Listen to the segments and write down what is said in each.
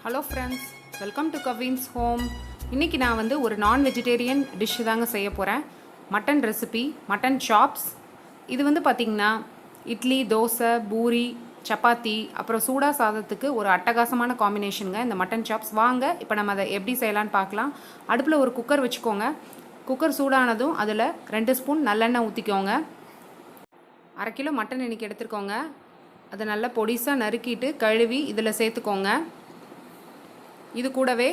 Hello friends, welcome to Cavin's home. இன்றைக்கி நான் வந்து ஒரு நான் வெஜிடேரியன் டிஷ்ஷு தாங்க செய்ய போகிறேன். Mutton recipe, mutton chops. இது வந்து பார்த்திங்கன்னா இட்லி, தோசை, பூரி, சப்பாத்தி, அப்புறம் சூடா சாதத்துக்கு ஒரு அட்டகாசமான காம்பினேஷனுங்க இந்த மட்டன் சாப்ஸ். வாங்க இப்போ நம்ம அதை எப்படி செய்யலான்னு பார்க்கலாம். அடுப்பில் ஒரு குக்கர் வச்சுக்கோங்க. குக்கர் சூடானதும் அதில் 2 ஸ்பூன் நல்லெண்ணெய் ஊற்றிக்கோங்க. 1/2 கிலோ மட்டன் இன்றைக்கி எடுத்துருக்கோங்க. அதை நல்லா பொடிசாக நறுக்கிட்டு கழுவி இதில் சேர்த்துக்கோங்க. இது கூடவே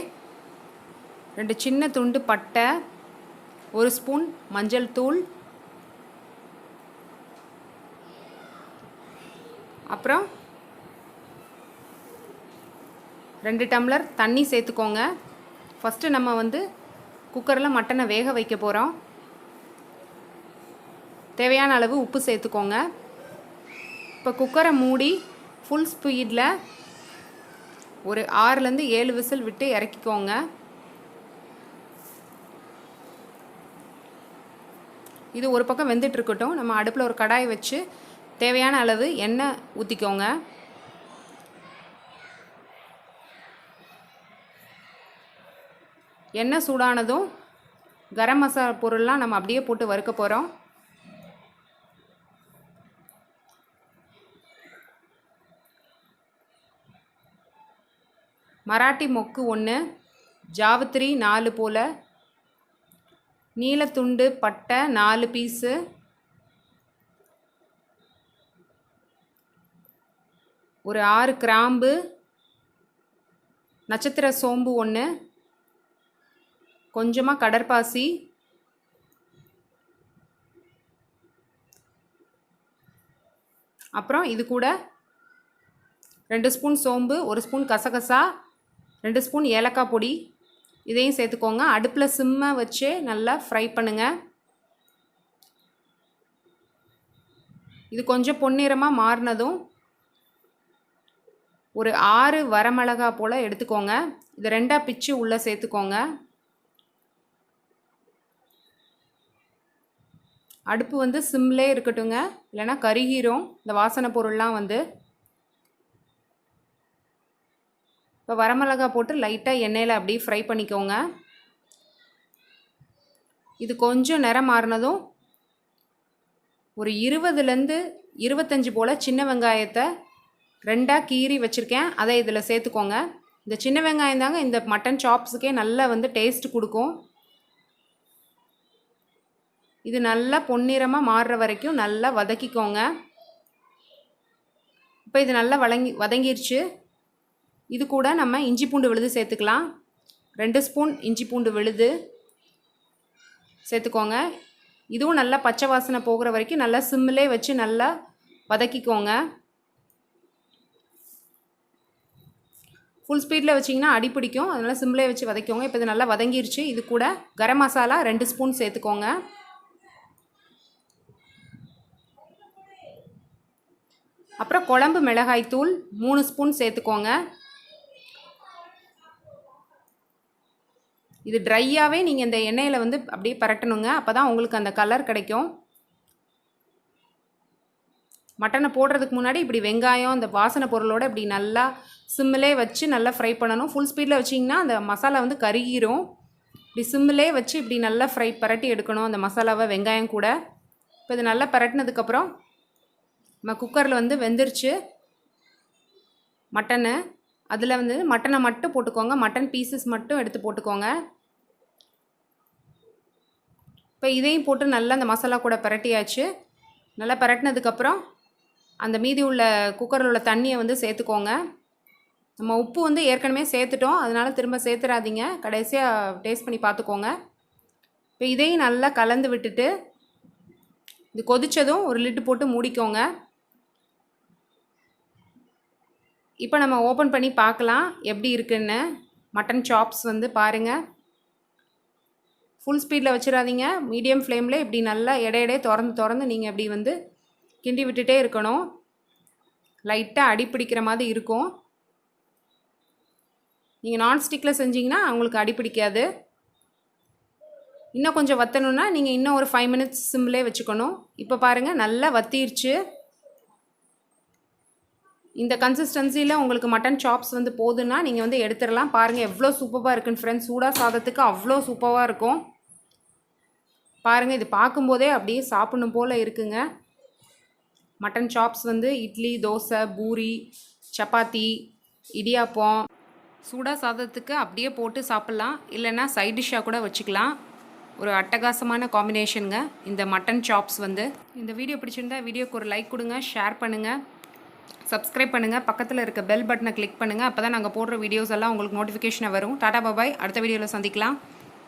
2 சின்ன துண்டு பட்டை, 1 ஸ்பூன் மஞ்சள் தூள், அப்புறம் 2 டம்ளர் தண்ணி சேர்த்துக்கோங்க. ஃபஸ்ட்டு நம்ம வந்து குக்கரில் மட்டனை வேக வைக்க போகிறோம். தேவையான அளவு உப்பு சேர்த்துக்கோங்க. இப்போ குக்கரை மூடி ஃபுல் ஸ்பீடில் ஒரு 6லேருந்து 7 விசில் விட்டு இறக்கிக்கோங்க. இது ஒரு பக்கம் வெந்துட்டுருக்கட்டும். நம்ம அடுப்பில் ஒரு கடாய் வச்சு தேவையான அளவு எண்ணெய் ஊற்றிக்கோங்க. எண்ணெய் சூடானதும் கரம் மசாலா பொருள்லாம் நம்ம அப்படியே போட்டு வறுக்க போகிறோம். மராட்டி மொக்கு 1, ஜாவித்ரி 4 போல், நீலத்துண்டு பட்டை 4 பீஸு, ஒரு 6 கிராம்பு, நட்சத்திர சோம்பு 1, கொஞ்சமாக கடற்பாசி, அப்புறம் இது கூட 2 ஸ்பூன் சோம்பு, 1 ஸ்பூன் கசகசா, 2 ஸ்பூன் ஏலக்காய் பொடி, இதையும் சேர்த்துக்கோங்க. அடுப்பில் சிம்மை வச்சு நல்லா ஃப்ரை பண்ணுங்கள். இது கொஞ்சம் பொன்னிறமாக மாறினதும் ஒரு 6 வரமிளகா போல் எடுத்துக்கோங்க. இது 2ஆக பிச்சு உள்ளே சேர்த்துக்கோங்க. அடுப்பு வந்து சிம்லே இருக்கட்டுங்க, இல்லைன்னா கருகிரும் இந்த வாசனை பொருள்லாம் வந்து. இப்போ வரமிளகா போட்டு லைட்டாக எண்ணெயில் அப்படியே ஃப்ரை பண்ணிக்கோங்க. இது கொஞ்சம் நிறம் மாறினதும் ஒரு 20லேருந்து 25 போல் சின்ன வெங்காயத்தை 2ஆக கீறி வச்சுருக்கேன். அதை இதில் சேர்த்துக்கோங்க. இந்த சின்ன வெங்காயம் தாங்க இந்த மட்டன் சாப்ஸுக்கே நல்லா வந்து டேஸ்ட் கொடுக்கும். இது நல்லா பொன்னிறமாக மாறுற வரைக்கும் நல்லா வதக்கிக்கோங்க. இப்போ இது நல்லா வதங்கிருச்சு. இது கூட நம்ம இஞ்சி பூண்டு விழுது சேர்த்துக்கலாம். 2 ஸ்பூன் இஞ்சி பூண்டு விழுது சேர்த்துக்கோங்க. இதுவும் நல்லா பச்சை வாசனை போகிற வரைக்கும் நல்லா சிம்மிலே வச்சு நல்லா வதக்கிக்கோங்க. ஃபுல் ஸ்பீடில் வச்சிங்கன்னா அடி பிடிக்கும், அதனால் சிம்மிலே வச்சு வதக்கிக்கோங்க. இப்போ இது நல்லா வதங்கிருச்சு. இது கூட கரம் மசாலா 2 ஸ்பூன் சேர்த்துக்கோங்க. அப்புறம் குழம்பு மிளகாய் தூள் 3 ஸ்பூன் சேர்த்துக்கோங்க. இது ட்ரையாகவே நீங்கள் இந்த எண்ணெயில் வந்து அப்படியே பரட்டணுங்க. அப்போ தான் உங்களுக்கு அந்த கலர் கிடைக்கும். மட்டனை போடுறதுக்கு முன்னாடி இப்படி வெங்காயம் அந்த வாசனை பொருளோடு இப்படி நல்லா சிம்மிலே வச்சு நல்லா ஃப்ரை பண்ணணும். ஃபுல் ஸ்பீடில் வச்சிங்கன்னா அந்த மசாலா வந்து கருகிரும். இப்படி சிம்மிலே வச்சு இப்படி நல்லா பரட்டி எடுக்கணும் அந்த மசாலாவை, வெங்காயம் கூட. இப்போ இது நல்லா பரட்டினதுக்கப்புறம் நம்ம குக்கரில் வந்து வெந்துருச்சு மட்டனு. அதில் வந்து மட்டனை மட்டும் போட்டுக்கோங்க. மட்டன் பீசஸ் மட்டும் எடுத்து போட்டுக்கோங்க. இப்போ இதையும் போட்டு நல்லா அந்த மசாலா கூட பரட்டியாச்சு. நல்லா பரட்டினதுக்கப்புறம் அந்த மீதி உள்ள குக்கரில் உள்ள தண்ணியை வந்து சேர்த்துக்கோங்க. நம்ம உப்பு வந்து ஏற்கனவே சேர்த்துட்டோம், அதனால் திரும்ப சேர்த்துறாதீங்க. கடைசியாக டேஸ்ட் பண்ணி பார்த்துக்கோங்க. இப்போ இதையும் நல்லா கலந்து விட்டுட்டு இது கொதித்ததும் ஒரு லிட்டு போட்டு மூடிக்கோங்க. இப்போ நம்ம ஓப்பன் பண்ணி பார்க்கலாம் எப்படி இருக்குன்னு. மட்டன் சாப்ஸ் வந்து பாருங்கள். ஃபுல் ஸ்பீடில் வச்சிடாதீங்க, மீடியம் ஃப்ளேமில் இப்படி நல்லா இடையிடையே திறந்து நீங்கள் இப்படி வந்து கிண்டி விட்டுட்டே இருக்கணும். லைட்டாக அடி பிடிக்கிற மாதிரி இருக்கும். நீங்கள் நான்ஸ்டிக்கில் செஞ்சிங்கன்னா அவங்களுக்கு அடி பிடிக்காது. இன்னும் கொஞ்சம் வற்றணுன்னா நீங்கள் இன்னும் ஒரு 5 மினிட்ஸ் சிம்மிலே வச்சுக்கணும். இப்போ பாருங்கள் நல்லா வத்திருச்சு. இந்த கன்சிஸ்டன்சியில் உங்களுக்கு மட்டன் சாப்ஸ் வந்து போதுன்னா நீங்கள் வந்து எடுத்துடலாம். பாருங்கள் எவ்வளோ சூப்பராக இருக்குன்னு ஃப்ரெண்ட்ஸ். சூடாக சாதத்துக்கு அவ்வளோ சூப்பராக இருக்கும். பாருங்கள், இது பார்க்கும்போதே அப்படியே சாப்பிடணும் போல் இருக்குங்க. மட்டன் சாப்ஸ் வந்து இட்லி, தோசை, பூரி, சப்பாத்தி, இடியாப்பம், சூடாக சாதத்துக்கு அப்படியே போட்டு சாப்பிட்லாம். இல்லைன்னா சைட் டிஷ்ஷாக கூட வச்சுக்கலாம். ஒரு அட்டகாசமான காம்பினேஷனுங்க இந்த மட்டன் சாப்ஸ் வந்து. இந்த வீடியோ பிடிச்சிருந்தா வீடியோக்கு ஒரு லைக் கொடுங்க, ஷேர் பண்ணுங்கள், சப்ஸ்கிரைப் பண்ணுங்கள், பக்கத்தில் இருக்க பெல் பட்டனை கிளிக் பண்ணுங்கள். அப்போ தான் நாங்கள் போடுற வீடியோஸ் எல்லாம் உங்களுக்கு நோட்டிஃபிகேஷனாக வரும். டாடா பாபாய், அடுத்த வீடியோவில் சந்திக்கலாம்.